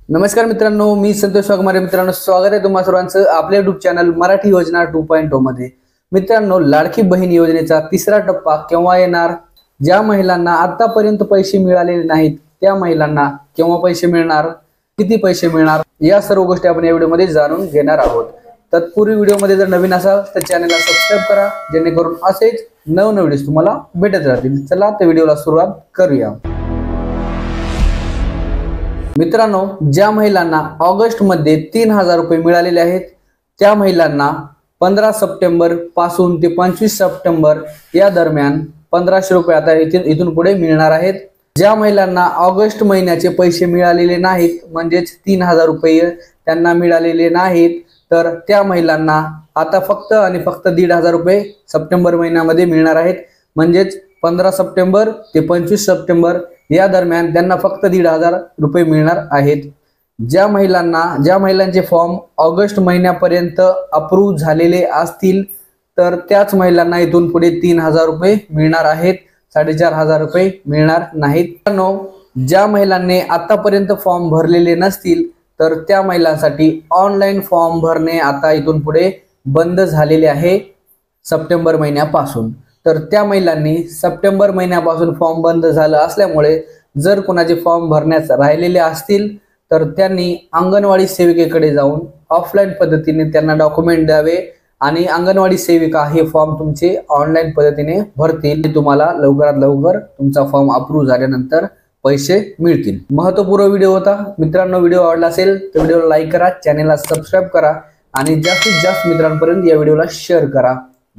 नमस्कार मित्रांनो, मी संतोष वाघमारे. मित्रांनो, स्वागत आहे तुम्हा सर्वांचं आपल्या YouTube चॅनल मराठी योजना 2.0 मध्ये. मित्रांनो, लाडकी बहीण योजनेचा तिसरा टप्पा केव्हा येणार, ज्या महिलांना आतापर्यंत पैसे मिळालेले नाहीत त्या महिलांना केव्हा पैसे मिळणार, किती पैसे मिळणार, या सर्व गोष्टी आपण या व्हिडिओमध्ये जाणून घेणार आहोत. तत्पूर्वी व्हिडिओमध्ये जर नवीन असाल तर चॅनलला सबस्क्राइब करा, जेणेकरून असेच नवनवीन व्हिडिओज तुम्हाला भेटत राहतील. चला तर व्हिडिओला सुरुवात करूया. मित्रांनो, ज्या महिलांना ऑगस्ट मध्ये 3000 रुपये मिळालेले आहेत त्या महिलांना 15 सप्टेंबर पासून ते 25 सप्टेंबर या दरम्यान 1500 रुपये आता इथून पुढे मिळणार आहेत. ज्या महिलांना ऑगस्ट महिन्याचे पैसे मिळालेले नाहीत, म्हणजेच 3000 रुपये त्यांना मिळालेले नाहीत, तर त्या महिलांना आता फक्त आणि फक्त 1500 रुपये सप्टेंबर महिन्यामध्ये मिळणार आहेत. म्हणजेच 15 सप्टेंबर ते 25 सप्टेंबर या दरम्यान त्यांना फक्त 1500 रुपये मिळणार आहेत. ज्या महिलांचे फॉर्म ऑगस्ट महिन्यापर्यंत अप्रूव्ह झालेले असतील तर त्याच महिलांना इथून पुढे 3000 रुपये मिळणार आहेत, 4500 रुपये मिळणार नाहीत. ज्या महिलांनी आतापर्यंत फॉर्म भरलेले नसतील तर त्या महिलांसाठी ऑनलाईन फॉर्म भरणे आता इथून पुढे बंद झालेले आहे सप्टेंबर महिन्यापासून. तर त्या महिलांनी सप्टेंबर महिन्यापासून फॉर्म बंद झाला असल्यामुळे जर कोणाचे फॉर्म भरण्यास राहिलेले असतील तर त्यांनी अंगणवाडी सेविकेकडे जाऊन ऑफलाईन पद्धतीने त्यांना डॉक्युमेंट द्यावे आणि अंगणवाडी सेविका हे फॉर्म तुमचे ऑनलाईन पद्धतीने भरतील. तुम्हाला लवकरात लवकर तुमचा फॉर्म अप्रूव्ह झाल्यानंतर पैसे मिळतील. महत्त्वपूर्ण व्हिडिओ होता मित्रांनो. व्हिडिओ आवडला असेल तर व्हिडिओला लाईक करा, चॅनलला सबस्क्राइब करा आणि जास्तीत जास्त मित्रांपर्यंत या व्हिडिओला शेअर करा.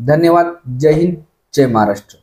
धन्यवाद. जय हिंद, जय महाराष्ट्र.